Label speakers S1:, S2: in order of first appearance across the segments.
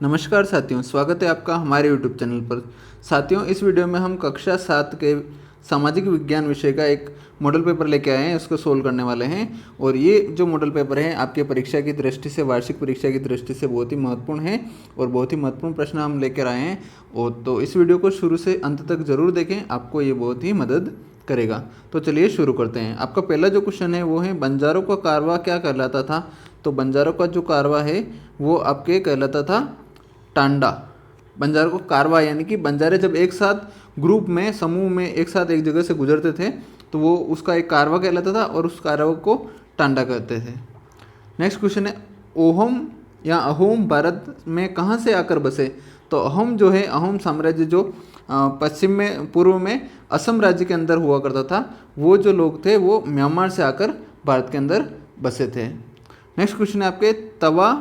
S1: नमस्कार साथियों, स्वागत है आपका हमारे YouTube चैनल पर। साथियों, इस वीडियो में हम कक्षा 7 के सामाजिक विज्ञान विषय का एक मॉडल पेपर लेके आए हैं, उसको सोल्व करने वाले हैं। और ये जो मॉडल पेपर है आपके परीक्षा की दृष्टि से, वार्षिक परीक्षा की दृष्टि से बहुत ही महत्वपूर्ण है और बहुत ही महत्वपूर्ण प्रश्न हम लेकर आए हैं। और तो इस वीडियो को शुरू से अंत तक जरूर देखें, आपको ये बहुत ही मदद करेगा। तो चलिए शुरू करते हैं। आपका पहला जो क्वेश्चन है वो है बंजारों का कारवा क्या कहलाता था। तो बंजारों का जो कारवा है वो आपके कहलाता था टांडा। बंजारों को कारवा यानी कि बंजारे जब एक साथ ग्रुप में, समूह में एक साथ एक जगह से गुजरते थे तो वो उसका एक कारवा कहलाता था और उस कारवा को टांडा कहते थे। नेक्स्ट क्वेश्चन है ओहम या अहोम भारत में कहाँ से आकर बसे। तो अहोम जो है, अहोम साम्राज्य जो पश्चिम में, पूर्व में असम राज्य के अंदर हुआ करता था, वो जो लोग थे वो म्यांमार से आकर भारत के अंदर बसे थे। नेक्स्ट क्वेश्चन है आपके तवा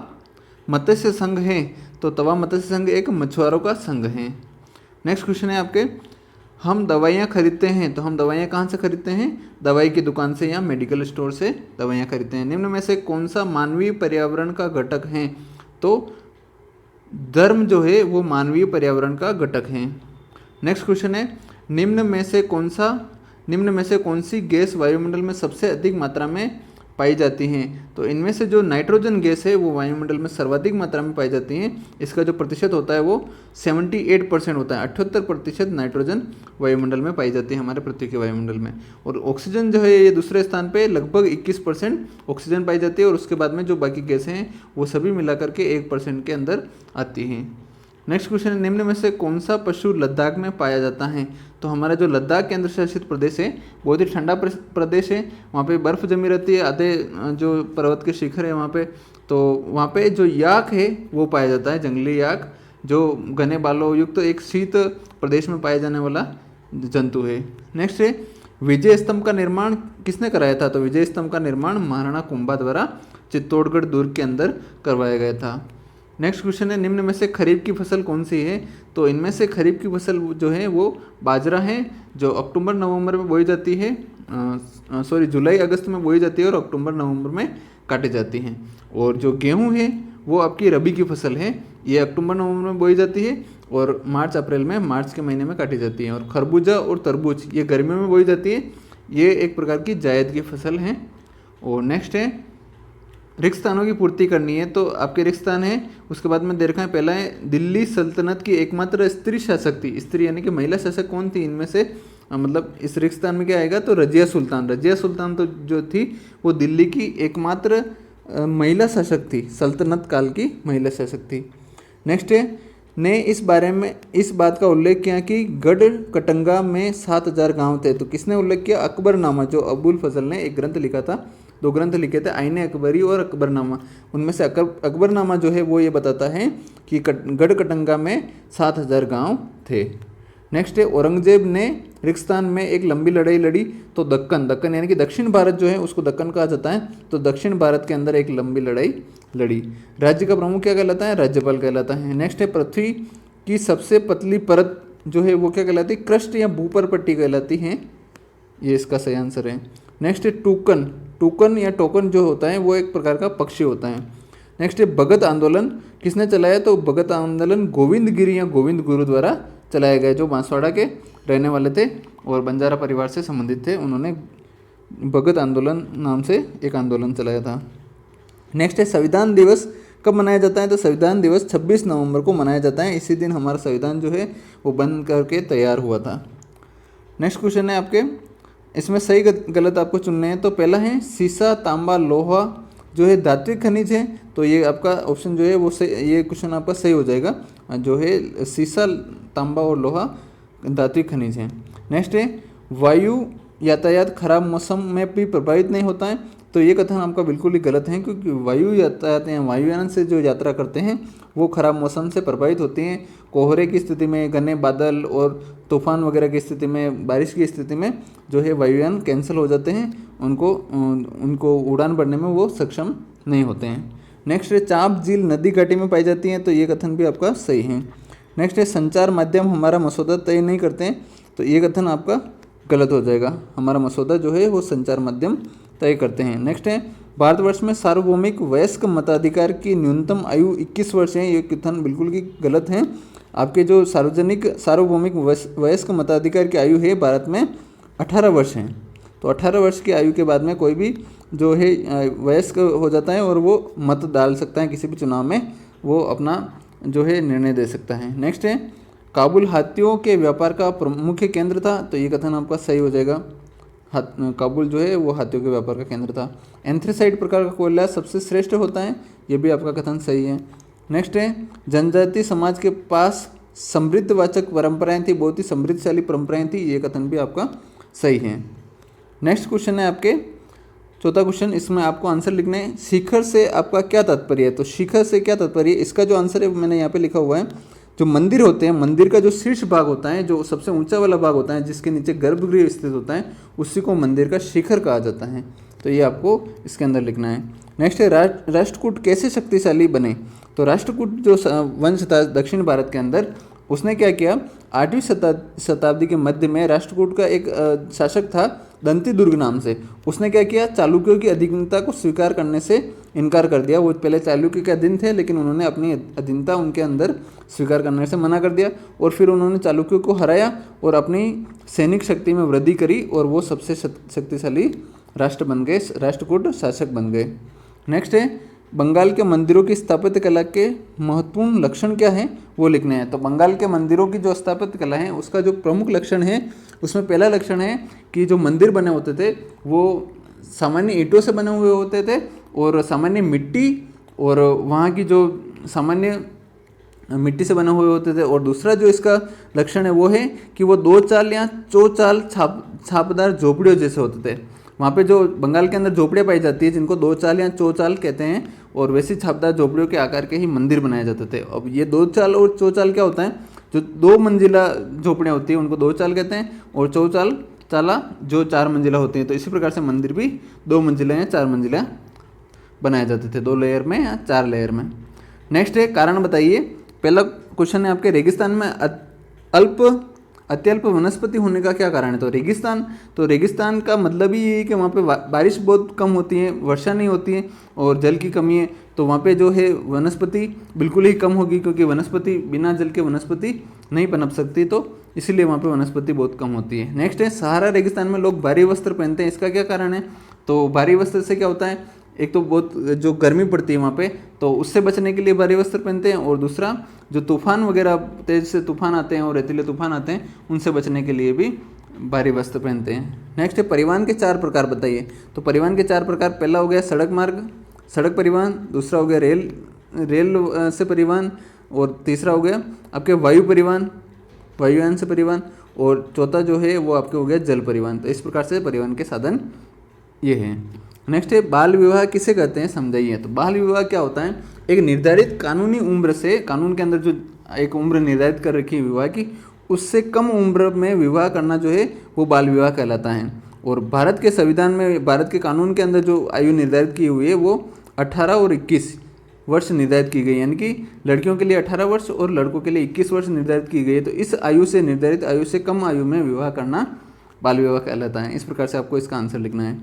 S1: मत्स्य संघ है। तो तवा मत्स्य संघ एक मछुआरों का संघ है। नेक्स्ट क्वेश्चन है आपके हम दवाइयाँ खरीदते हैं। तो हम दवाइयाँ कहाँ से खरीदते हैं? दवाई की दुकान से या मेडिकल स्टोर से दवाइयाँ खरीदते हैं। निम्न में से कौन सा मानवीय पर्यावरण का घटक है? तो धर्म जो है वो मानवीय पर्यावरण का घटक है। नेक्स्ट क्वेश्चन है निम्न में से कौन सी गैस वायुमंडल में सबसे अधिक मात्रा में पाई जाती हैं? तो इनमें से जो नाइट्रोजन गैस है वो वायुमंडल में सर्वाधिक मात्रा में पाई जाती है। इसका जो प्रतिशत होता है वो 78% होता है। 78% नाइट्रोजन वायुमंडल में पाई जाती है हमारे पृथ्वी के वायुमंडल में। और ऑक्सीजन जो है ये दूसरे स्थान पे लगभग 21% ऑक्सीजन पाई जाती है। और उसके बाद में जो बाकी गैसें हैं वो सभी मिलाकर के 1% के अंदर आती हैं। नेक्स्ट क्वेश्चन है निम्न में से कौन सा पशु लद्दाख में पाया जाता है? तो हमारा जो लद्दाख केंद्र शासित प्रदेश है बहुत ही ठंडा प्रदेश है। वहाँ पे बर्फ़ जमी रहती है, आधे जो पर्वत के शिखर है वहाँ पे। तो वहाँ पे जो याक है वो पाया जाता है, जंगली याक, जो घने बालों युक्त एक शीत प्रदेश में पाया जाने वाला जंतु है। नेक्स्ट है विजय स्तंभ का निर्माण किसने कराया था? तो विजय स्तंभ का निर्माण महाराणा कुंभा द्वारा चित्तौड़गढ़ दुर्ग के अंदर करवाया गया था। नेक्स्ट क्वेश्चन है निम्न में से खरीफ की फसल कौन सी है? तो इनमें से खरीफ की फसल जो है वो बाजरा है, जो अक्टूबर नवंबर में बोई जाती है, जुलाई अगस्त में बोई जाती है और अक्टूबर नवंबर में काटी जाती हैं। और जो गेहूं है वो आपकी रबी की फसल है, ये अक्टूबर नवंबर में बोई जाती है और मार्च अप्रैल में, मार्च के महीने में काटी जाती है। और खरबूजा और तरबूज ये गर्मियों में बोई जाती है, ये एक प्रकार की जायद की फसल है। और नेक्स्ट है रिक्त स्थानों की पूर्ति करनी है। तो आपके रिक्त स्थान है, उसके बाद में दे रखा है पहला है दिल्ली सल्तनत की एकमात्र स्त्री शासक थी। स्त्री यानी कि महिला शासक कौन थी इनमें से? मतलब इस रिक्त स्थान में क्या आएगा? तो रजिया सुल्तान। रजिया सुल्तान तो जो थी वो दिल्ली की एकमात्र महिला शासक थी, सल्तनत काल की महिला शासक थी। नेक्स्ट है ने इस बात का उल्लेख किया कि गढ़ कटंगा में 7000 गांव थे। तो किसने उल्लेख किया? अकबरनामा, जो अबुल फजल ने एक ग्रंथ लिखा था, 2 ग्रंथ लिखे थे, आईने अकबरी और अकबरनामा। उनमें से अकबरनामा जो है वो ये बताता है कि गढ़ कटंगा में 7000 गांव थे। नेक्स्ट है औरंगजेब ने रिक्स्तान में एक लंबी लड़ाई लड़ी। तो दक्कन यानी कि दक्षिण भारत जो है उसको दक्कन कहा जाता है। तो दक्षिण भारत के अंदर एक लंबी लड़ाई लड़ी। राज्य का प्रमुख क्या कहलाता है? राज्यपाल कहलाता है। नेक्स्ट है पृथ्वी की सबसे पतली परत जो है वो क्या कहलाती है? क्रस्ट या भूपर पट्टी कहलाती है। ये इसका सही आंसर है। नेक्स्ट है टूकन या टोकन जो होता है वो एक प्रकार का पक्षी होता है। नेक्स्ट है भगत आंदोलन किसने चलाया? तो भगत आंदोलन गोविंद गिरी या गोविंद गुरु द्वारा चलाया गया, जो बांसवाड़ा के रहने वाले थे और बंजारा परिवार से संबंधित थे। उन्होंने भगत आंदोलन नाम से एक आंदोलन चलाया था। नेक्स्ट है संविधान दिवस कब मनाया जाता है? तो संविधान दिवस 26 नवंबर को मनाया जाता है। इसी दिन हमारा संविधान जो है वो बन करके तैयार हुआ था। नेक्स्ट क्वेश्चन है आपके, इसमें सही गलत आपको चुनने हैं। तो पहला है सीसा, तांबा, लोहा जो है धात्विक खनिज है। तो ये आपका ऑप्शन जो है वो सही, ये क्वेश्चन आपका सही हो जाएगा। जो है सीसा, तांबा और लोहा धात्विक खनिज है। नेक्स्ट है वायु यातायात खराब मौसम में भी प्रभावित नहीं होता है। तो ये कथन आपका बिल्कुल ही गलत है, क्योंकि वायु यातायात या वायुयान से जो यात्रा करते हैं वो खराब मौसम से प्रभावित होती हैं। कोहरे की स्थिति में, घने बादल और तूफान वगैरह की स्थिति में, बारिश की स्थिति में जो है वायुयान कैंसिल हो जाते हैं, उनको उड़ान भरने में वो सक्षम नहीं होते हैं। नेक्स्ट है चांप झील नदी घाटी में पाई जाती है। तो ये कथन भी आपका सही है। नेक्स्ट है संचार माध्यम हमारा मसौदा तय नहीं करते हैं। तो ये कथन आपका गलत हो जाएगा। हमारा मसौदा जो है वो संचार माध्यम तय करते हैं। नेक्स्ट है भारतवर्ष में सार्वभौमिक वयस्क मताधिकार की न्यूनतम आयु 21 वर्ष है। ये कथन बिल्कुल ही गलत है। आपके जो सार्वभौमिक वयस्क मताधिकार की आयु है भारत में 18 वर्ष है। तो 18 वर्ष की आयु के बाद में कोई भी जो है वयस्क हो जाता है और वो मत डाल सकता है किसी भी चुनाव में, वो अपना जो है निर्णय दे सकता है। नेक्स्ट है, काबुल हाथियों के व्यापार का मुख्य केंद्र था। तो ये कथन आपका सही हो जाएगा। काबुल जो है वो हाथियों के व्यापार का केंद्र था। एंथ्रेसाइट प्रकार का कोयला सबसे श्रेष्ठ होता है। ये भी आपका कथन सही है। नेक्स्ट है, जनजातीय समाज के पास समृद्धवाचक परंपराएं थी, बहुत ही समृद्धशाली परंपराएं थी। ये कथन भी आपका सही है। नेक्स्ट क्वेश्चन है आपके चौथा क्वेश्चन, इसमें आपको आंसर लिखना है। शिखर से आपका क्या तात्पर्य है? तो शिखर से क्या तात्पर्य है, इसका जो आंसर है मैंने यहाँ पे लिखा हुआ है। जो मंदिर होते हैं, मंदिर का जो शीर्ष भाग होता है, जो सबसे ऊंचा वाला भाग होता है, जिसके नीचे गर्भगृह स्थित होता है, उसी को मंदिर का शिखर कहा जाता है। तो ये आपको इसके अंदर लिखना है। नेक्स्ट है, राष्ट्रकूट कैसे शक्तिशाली बने? तो राष्ट्रकूट जो वंश था दक्षिण भारत के अंदर, उसने क्या किया, 8वीं शताब्दी के मध्य में राष्ट्रकूट का एक शासक था दंती दुर्ग नाम से। उसने क्या किया, चालुक्यों की अधीनता को स्वीकार करने से इनकार कर दिया। वो पहले चालुक्य के अधीन थे, लेकिन उन्होंने अपनी अधीनता उनके अंदर स्वीकार करने से मना कर दिया और फिर उन्होंने चालुक्यों को हराया और अपनी सैनिक शक्ति में वृद्धि करी और वो सबसे शक्तिशाली राष्ट्र बन गए, राष्ट्रकूट शासक बन गए। नेक्स्ट है, बंगाल के मंदिरों की स्थापत्य कला के महत्वपूर्ण लक्षण क्या है, वो लिखने हैं। तो बंगाल के मंदिरों की जो स्थापत्य कला है उसका जो प्रमुख लक्षण है, उसमें पहला लक्षण है कि जो मंदिर बने होते थे वो सामान्य ईंटों से बने हुए होते थे और सामान्य मिट्टी और वहाँ की जो सामान्य मिट्टी से बने हुए होते थे। और दूसरा जो इसका लक्षण है वो है कि वो 2 चाल या चौचाल छापदार झोपड़ियों जैसे होते थे। वहाँ पे जो बंगाल के अंदर झोपड़ियाँ पाई जाती है जिनको 2 चाल या चौचाल कहते हैं, और वैसी छापदार झोपड़ियों के आकार के ही मंदिर बनाए जाते थे। अब ये 2 चाल और चौचाल क्या होता है, जो 2 मंजिला झोपड़ियाँ होती है उनको 2 चाल कहते हैं, और चौचाल चाला जो 4 मंजिला होती हैं। तो इसी प्रकार से मंदिर भी 2 मंजिला या 4 मंजिला बनाए जाते थे, 2 लेयर में या 4 लेयर में। नेक्स्ट है, कारण बताइए। पहला क्वेश्चन है आपके, रेगिस्तान में अत्यल्प वनस्पति होने का क्या कारण है? तो रेगिस्तान का मतलब ही ये है कि वहाँ पे बारिश बहुत कम होती है, वर्षा नहीं होती है और जल की कमी है। तो वहाँ पे जो है वनस्पति बिल्कुल ही कम होगी, क्योंकि वनस्पति बिना जल के वनस्पति नहीं पनप सकती, तो इसीलिए वहाँ पे वनस्पति बहुत कम होती है। नेक्स्ट है, सहारा रेगिस्तान में लोग भारी वस्त्र पहनते हैं, इसका क्या कारण है? तो भारी वस्त्र से क्या होता है, एक तो बहुत जो गर्मी पड़ती है वहाँ पे, तो उससे बचने के लिए भारी वस्त्र पहनते हैं, और दूसरा जो तूफान वगैरह तेज से तूफान आते हैं और रेतीले तूफान आते हैं, उनसे बचने के लिए भी भारी वस्त्र पहनते हैं। नेक्स्ट है, परिवहन के 4 प्रकार बताइए। तो परिवहन के 4 प्रकार, पहला हो गया सड़क परिवहन, दूसरा हो गया रेल से परिवहन, और तीसरा हो गया आपके वायुयान से परिवहन, और चौथा जो है वो आपके हो गया जल परिवहन। तो इस प्रकार से परिवहन के साधन ये हैं। नेक्स्ट है, बाल विवाह किसे कहते हैं, समझाइए। तो बाल विवाह क्या होता है, एक निर्धारित कानूनी उम्र से, कानून के अंदर जो एक उम्र निर्धारित कर रखी है विवाह की, उससे कम उम्र में विवाह करना जो है वो बाल विवाह कहलाता है। और भारत के संविधान में, भारत के कानून के अंदर जो आयु निर्धारित की हुई है वो 18 और 21 वर्ष निर्धारित की गई, यानी कि लड़कियों के लिए 18 वर्ष और लड़कों के लिए 21 वर्ष निर्धारित की गई है। तो इस आयु से, निर्धारित आयु से कम आयु में विवाह करना बाल विवाह कहलाता है। इस प्रकार से आपको इसका आंसर लिखना है।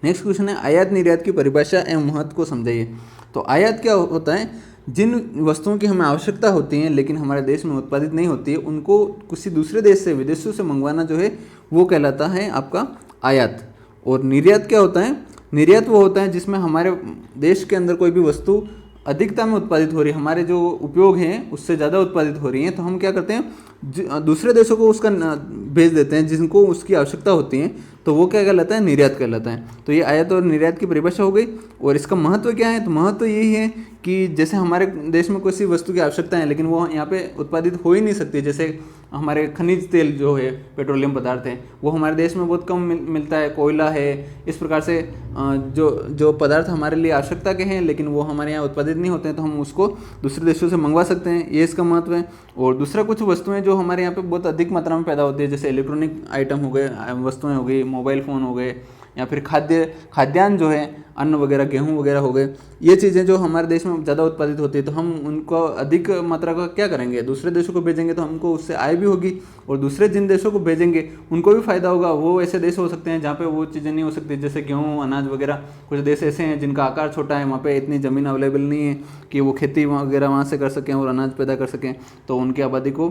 S1: नेक्स्ट क्वेश्चन है, आयात निर्यात की परिभाषा एवं महत्व को समझाइए। तो आयात क्या होता है, जिन वस्तुओं की हमें आवश्यकता होती है लेकिन हमारे देश में उत्पादित नहीं होती है, उनको किसी दूसरे देश से, विदेशों से मंगवाना जो है वो कहलाता है आपका आयात। और निर्यात क्या होता है, निर्यात वो होता है जिसमें हमारे देश के अंदर कोई भी वस्तु अधिकता में उत्पादित हो रही है, हमारे जो उपयोग हैं उससे ज़्यादा उत्पादित हो रही हैं, तो हम क्या करते हैं, दूसरे देशों को उसका भेज देते हैं जिनको उसकी आवश्यकता होती है, तो वो क्या कहलाता है, निर्यात कहलाता है। तो ये आयात और निर्यात की परिभाषा हो गई। और इसका महत्व क्या है, तो महत्व यही है कि जैसे हमारे देश में किसी वस्तु की आवश्यकता है लेकिन वो यहाँ पे उत्पादित हो ही नहीं सकती, जैसे हमारे खनिज तेल जो है, पेट्रोलियम पदार्थ हैं, वो हमारे देश में बहुत कम मिलता है, कोयला है, इस प्रकार से जो पदार्थ हमारे लिए आवश्यकता के हैं लेकिन वो हमारे यहाँ उत्पादित नहीं होते हैं, तो हम उसको दूसरे देशों से मंगवा सकते हैं, ये इसका महत्व है। और दूसरा, कुछ वस्तुएं जो हमारे यहाँ पे बहुत अधिक मात्रा में पैदा होती है, जैसे इलेक्ट्रॉनिक आइटम हो गए, वस्तुएं हो गई, मोबाइल फ़ोन हो गए, या फिर खाद्यान्न जो है, अन्न वगैरह, गेहूं वगैरह हो गए, ये चीज़ें जो हमारे देश में ज़्यादा उत्पादित होती है तो हम उनको अधिक मात्रा का क्या करेंगे, दूसरे देशों को भेजेंगे तो हमको उससे आय भी होगी, और दूसरे जिन देशों को भेजेंगे उनको भी फायदा होगा। वो ऐसे देश हो सकते हैं जहाँ पे वो चीज़ें नहीं हो सकती, जैसे गेहूँ, अनाज वगैरह। कुछ देश ऐसे हैं जिनका आकार छोटा है, वहाँ पे इतनी ज़मीन अवेलेबल नहीं है कि वो खेती वगैरह वहाँ से कर सकें और अनाज पैदा कर सकें, तो उनकी आबादी को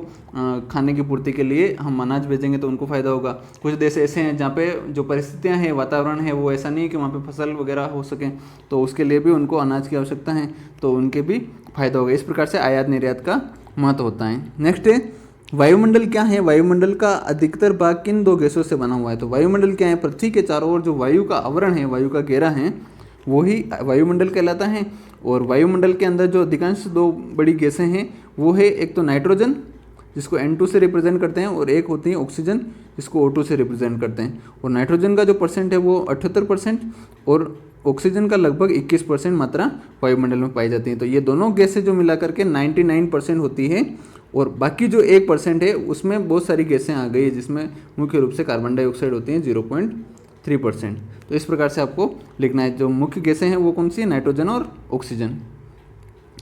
S1: खाने की पूर्ति के लिए हम अनाज भेजेंगे तो उनको फ़ायदा होगा। कुछ देश ऐसे हैं जहाँ पे जो परिस्थितियाँ हैं, वातावरण है, वो ऐसा नहीं है कि वहाँ पे फसल वगैरह हो सकें, तो उसके लिए भी उनको अनाज की आवश्यकता है, तो उनके भी फायदा होगा। इस प्रकार से आयात निर्यात का महत्व होता है। नेक्स्ट है वायुमंडल क्या है। वायुमंडल का अधिकतर भाग किन दो गैसों से बना हुआ है। तो वायुमंडल क्या है, पृथ्वी के चारों ओर जो वायु का आवरण है, वायु का घेरा है, वो ही वायुमंडल कहलाता है। और वायुमंडल के अंदर जो अधिकांश दो बड़ी गैसें हैं वो है एक तो नाइट्रोजन, जिसको N2 से रिप्रेजेंट करते हैं, और एक होती है ऑक्सीजन, जिसको O2 से रिप्रेजेंट करते हैं। और नाइट्रोजन का जो परसेंट है वो 78% और ऑक्सीजन का लगभग 21% मात्रा वायुमंडल में पाई जाती है। तो ये दोनों गैसें जो मिला करके 99% होती है, और बाकी जो 1% है उसमें बहुत सारी गैसें आ गई है, जिसमें मुख्य रूप से कार्बन डाइऑक्साइड होती हैं 0.3%। तो इस प्रकार से आपको लिखना है। जो मुख्य गैसें हैं वो कौन सी है, नाइट्रोजन और ऑक्सीजन।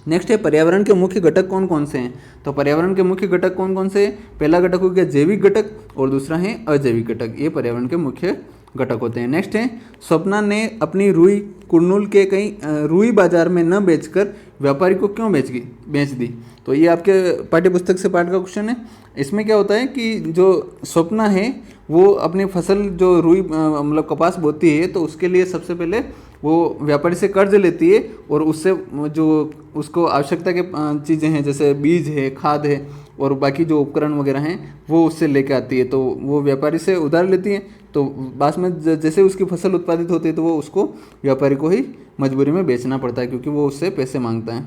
S1: नेक्स्ट है पर्यावरण के मुख्य घटक कौन कौन से हैं। तो पर्यावरण के मुख्य घटक कौन कौन से हैं। पहला घटक हो गया जैविक घटक, और दूसरा है अजैविक घटक। ये पर्यावरण के मुख्य घटक होते हैं। नेक्स्ट है स्वप्ना ने अपनी रुई कुरनूल के कई रुई बाजार में न बेचकर व्यापारी को क्यों बेच दी। तो ये आपके पाठ्य पुस्तक से पाठ का क्वेश्चन है। इसमें क्या होता है कि जो स्वप्ना है वो अपनी फसल जो रुई मतलब कपास बोती है, तो उसके लिए सबसे पहले वो व्यापारी से कर्ज लेती है, और उससे जो उसको आवश्यकता के चीज़ें हैं जैसे बीज है, खाद है और बाकी जो उपकरण वगैरह हैं वो उससे लेके आती है। तो वो व्यापारी से उधार लेती है, तो बाद में जैसे उसकी फसल उत्पादित होती है तो वो उसको व्यापारी को ही मजबूरी में बेचना पड़ता है, क्योंकि वो उससे पैसे मांगता है।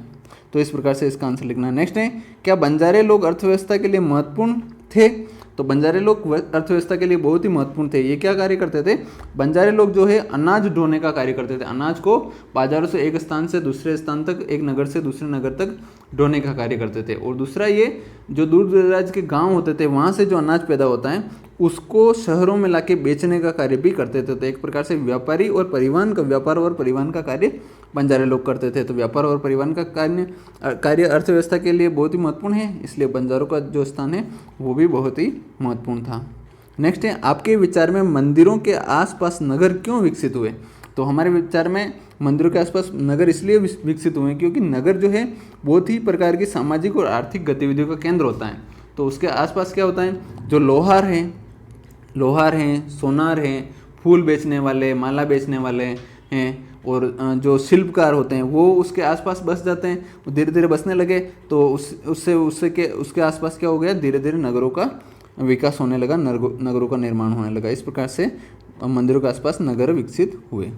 S1: तो इस प्रकार से इसका आंसर लिखना है। नेक्स्ट है क्या बंजारे लोग अर्थव्यवस्था के लिए महत्वपूर्ण थे। तो बंजारे लोग अर्थव्यवस्था के लिए बहुत ही महत्वपूर्ण थे। ये क्या कार्य करते थे, बंजारे लोग जो है अनाज ढोने का कार्य करते थे। अनाज को बाजारों से एक स्थान से दूसरे स्थान तक, एक नगर से दूसरे नगर तक ढोने का कार्य करते थे। और दूसरा ये जो दूर दराज के गांव होते थे वहाँ से जो अनाज पैदा होता है उसको शहरों में लाके बेचने का कार्य भी करते थे। तो एक प्रकार से व्यापारी और परिवहन का, व्यापार और परिवहन का कार्य बंजारे लोग करते थे। तो व्यापार और परिवहन का कार्य अर्थव्यवस्था के लिए बहुत ही महत्वपूर्ण है, इसलिए बंजारों का जो स्थान है वो भी बहुत ही महत्वपूर्ण था। नेक्स्ट है आपके विचार में मंदिरों के आसपास नगर क्यों विकसित हुए। तो हमारे विचार में मंदिरों के आसपास नगर इसलिए विकसित हुए क्योंकि नगर जो है बहुत ही प्रकार की सामाजिक और आर्थिक गतिविधियों का केंद्र होता है। तो उसके आसपास क्या होता है, जो लोहार हैं, सोनार हैं, फूल बेचने वाले, माला बेचने वाले हैं, और जो शिल्पकार होते हैं वो उसके आसपास बस जाते हैं। वो धीरे धीरे बसने लगे तो उसके आसपास क्या हो गया, धीरे धीरे नगरों का विकास होने लगा, नगरों का निर्माण होने लगा। इस प्रकार से मंदिरों के आसपास नगर विकसित हुए।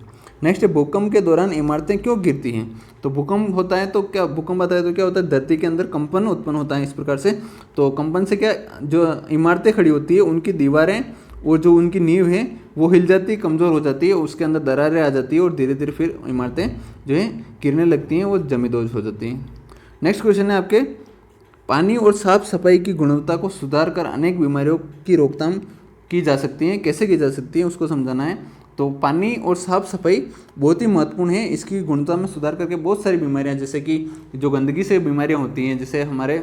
S1: नेक्स्ट है भूकंप के दौरान इमारतें क्यों गिरती हैं। तो भूकंप होता है तो क्या, भूकंप आता है तो क्या होता है, धरती के अंदर कंपन उत्पन्न होता है। इस प्रकार से तो कंपन से क्या, जो इमारतें खड़ी होती है उनकी दीवारें और जो उनकी नींव है वो हिल जाती है, कमज़ोर हो जाती है, उसके अंदर दरारें आ जाती है और धीरे धीरे फिर इमारतें जो है गिरने लगती हैं, वो जमींदोज हो जाती हैं। नेक्स्ट क्वेश्चन है आपके, पानी और साफ सफाई की गुणवत्ता को सुधार कर अनेक बीमारियों की रोकथाम की जा सकती है, कैसे की जा सकती है उसको समझाना है। तो पानी और साफ सफाई बहुत ही महत्वपूर्ण है। इसकी गुणवत्ता में सुधार करके बहुत सारी बीमारियां, जैसे कि जो गंदगी से बीमारियां होती हैं, जैसे हमारे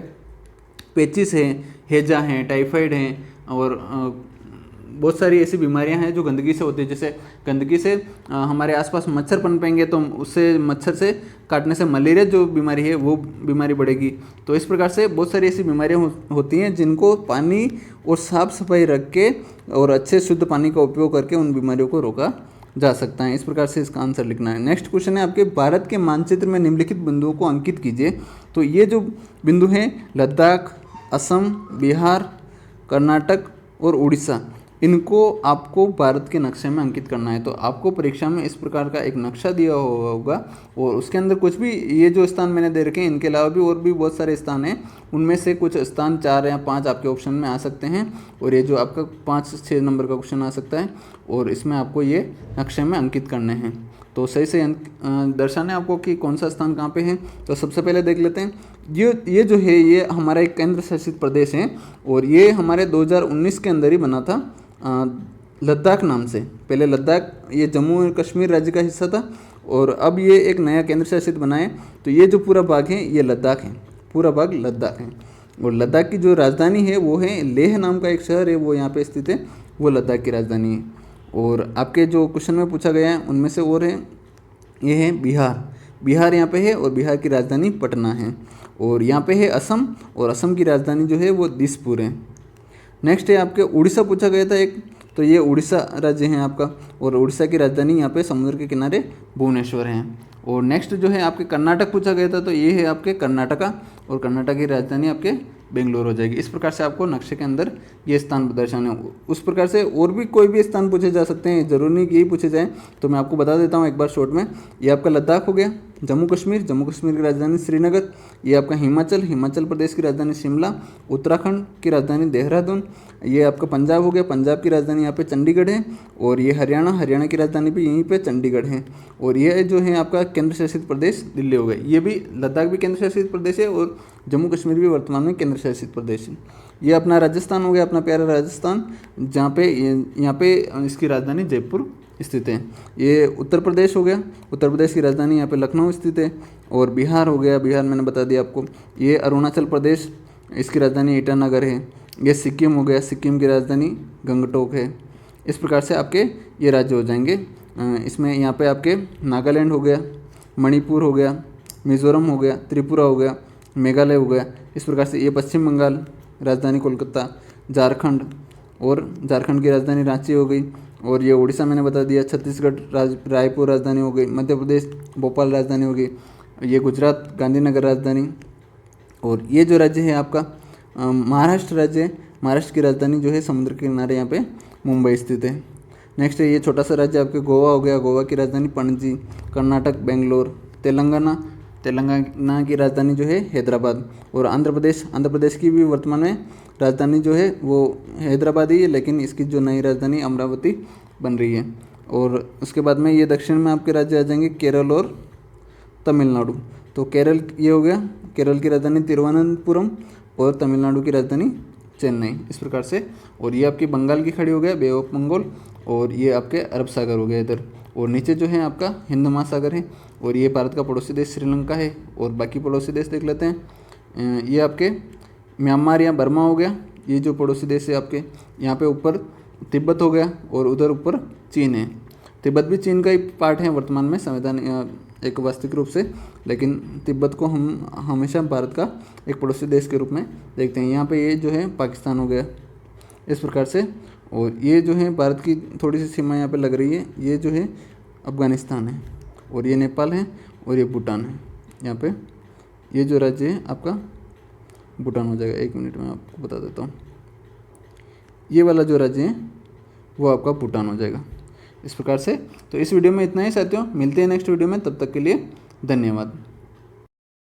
S1: पेचिस है, हैजा हैं, टाइफाइड हैं, और बहुत सारी ऐसी बीमारियां हैं जो गंदगी से होती है। जैसे गंदगी से हमारे आसपास मच्छर पनपेंगे तो उससे, मच्छर से काटने से मलेरिया जो बीमारी है वो बीमारी बढ़ेगी। तो इस प्रकार से बहुत सारी ऐसी बीमारियां होती हैं जिनको पानी और साफ सफाई रख के और अच्छे शुद्ध पानी का उपयोग करके उन बीमारियों को रोका जा सकता है। इस प्रकार से इसका आंसर लिखना है। नेक्स्ट क्वेश्चन है आपके, भारत के मानचित्र में निम्नलिखित बिंदुओं को अंकित कीजिए। तो ये जो बिंदु हैं लद्दाख, असम, बिहार, कर्नाटक और उड़ीसा, इनको आपको भारत के नक्शे में अंकित करना है। तो आपको परीक्षा में इस प्रकार का एक नक्शा दिया होगा और उसके अंदर कुछ भी, ये जो स्थान मैंने दे रखे हैं इनके अलावा भी और भी बहुत सारे स्थान हैं, उनमें से कुछ स्थान 4 या 5 आपके ऑप्शन में आ सकते हैं, और ये जो आपका 5-6 नंबर का क्वेश्चन आ सकता है, और इसमें आपको ये नक्शे में अंकित करने हैं। तो सही से दर्शाना है आपको कि कौन सा स्थान कहाँ पे है। तो सबसे पहले देख लेते हैं, ये जो है ये हमारा एक केंद्र शासित प्रदेश है, और ये हमारे 2019 के अंदर ही बना था। लद्दाख नाम से। पहले लद्दाख ये जम्मू और कश्मीर राज्य का हिस्सा था और अब ये एक नया केंद्र शासित बना है। तो ये जो पूरा भाग है ये लद्दाख है, पूरा भाग लद्दाख है। और लद्दाख की जो राजधानी है वो है लेह नाम का एक शहर है, वो यहाँ पे स्थित है, वो लद्दाख की राजधानी है। और आपके जो क्वेश्चन में पूछा गया है उनमें से और है, ये है बिहार। बिहार यहाँ पे है और बिहार की राजधानी पटना है। और यहाँ पे है असम, और असम की राजधानी जो है वो दिसपुर है। नेक्स्ट है आपके उड़ीसा पूछा गया था एक, तो ये उड़ीसा राज्य है आपका, और उड़ीसा की राजधानी यहाँ पे समुद्र के किनारे भुवनेश्वर है। और नेक्स्ट जो है आपके कर्नाटक पूछा गया था, तो ये है आपके कर्नाटका, और कर्नाटक की राजधानी आपके बेंगलुरु हो जाएगी। इस प्रकार से आपको नक्शे के अंदर ये स्थान दर्शाने, उस प्रकार से और भी कोई भी स्थान पूछे जा सकते हैं, जरूरी नहीं कि यही पूछे जाएँ। तो मैं आपको बता देता हूँ एक बार शॉर्ट में। ये आपका लद्दाख हो गया, जम्मू कश्मीर, जम्मू कश्मीर की राजधानी श्रीनगर, ये आपका हिमाचल, हिमाचल प्रदेश की राजधानी शिमला, उत्तराखंड की राजधानी देहरादून, ये आपका पंजाब हो गया, पंजाब की राजधानी यहाँ पे चंडीगढ़ है। और ये हरियाणा, हरियाणा की राजधानी भी यहीं पे चंडीगढ़ है। और ये जो है आपका केंद्र शासित प्रदेश दिल्ली हो गया। ये भी लद्दाख भी केंद्र शासित प्रदेश है और जम्मू कश्मीर भी वर्तमान में केंद्र शासित प्रदेश है। ये अपना राजस्थान हो गया, अपना प्यारा राजस्थान, जहाँ पे यहाँ पे इसकी राजधानी जयपुर स्थित है। ये उत्तर प्रदेश हो गया, उत्तर प्रदेश की राजधानी यहाँ पे लखनऊ स्थित है। और बिहार हो गया, बिहार मैंने बता दिया आपको। ये अरुणाचल प्रदेश, इसकी राजधानी ईटानगर है। ये सिक्किम हो गया, सिक्किम की राजधानी गंगटोक है। इस प्रकार से आपके ये राज्य हो जाएंगे। इसमें यहाँ पे आपके नागालैंड हो गया, मणिपुर हो गया, मिज़ोरम हो गया, त्रिपुरा हो गया, मेघालय हो गया। इस प्रकार से ये पश्चिम बंगाल, राजधानी कोलकाता, झारखंड, और झारखंड की राजधानी रांची हो गई। और ये उड़ीसा मैंने बता दिया, छत्तीसगढ़ रायपुर राजधानी हो गई, मध्य प्रदेश भोपाल राजधानी हो गई, ये गुजरात गांधीनगर राजधानी। और ये जो राज्य है आपका महाराष्ट्र राज्य है, महाराष्ट्र की राजधानी जो है समुद्र के किनारे यहाँ पे मुंबई स्थित है। नेक्स्ट है ये छोटा सा राज्य आपके गोवा हो गया, गोवा की राजधानी पणजी, कर्नाटक बेंगलोर, तेलंगाना की राजधानी जो है हैदराबाद। और आंध्र प्रदेश की भी वर्तमान में राजधानी जो है वो हैदराबाद ही है, लेकिन इसकी जो नई राजधानी अमरावती बन रही है। और उसके बाद में ये दक्षिण में आपके राज्य आ जाएंगे केरल और तमिलनाडु। तो केरल ये हो गया, केरल की राजधानी तिरुवनंतपुरम, और तमिलनाडु की राजधानी चेन्नई। इस प्रकार से। और ये आपकी बंगाल की खाड़ी हो गया, बे ऑफ बंगाल, और ये आपके अरब सागर हो गया इधर। और नीचे जो है आपका हिंद महासागर है। और ये भारत का पड़ोसी देश श्रीलंका है। और बाकी पड़ोसी देश देख लेते हैं। ये आपके म्यांमार या बर्मा हो गया, ये जो पड़ोसी देश है आपके। यहाँ पे ऊपर तिब्बत हो गया और उधर ऊपर चीन है। तिब्बत भी चीन का ही पार्ट है वर्तमान में संविधान एक वास्तविक रूप से, लेकिन तिब्बत को हम हमेशा भारत का एक पड़ोसी देश के रूप में देखते हैं। यहाँ पे ये जो है पाकिस्तान हो गया इस प्रकार से। और ये जो है भारत की थोड़ी सी सीमा यहाँ पे लग रही है, ये जो है अफ़गानिस्तान है, और ये नेपाल है, और ये भूटान है। यहाँ पे ये जो राज्य है आपका भूटान हो जाएगा। एक मिनट में आपको बता देता हूँ। ये वाला जो राज्य है वो आपका भूटान हो जाएगा इस प्रकार से। तो इस वीडियो में इतना ही साथियों, मिलते हैं नेक्स्ट वीडियो में, तब तक के लिए धन्यवाद।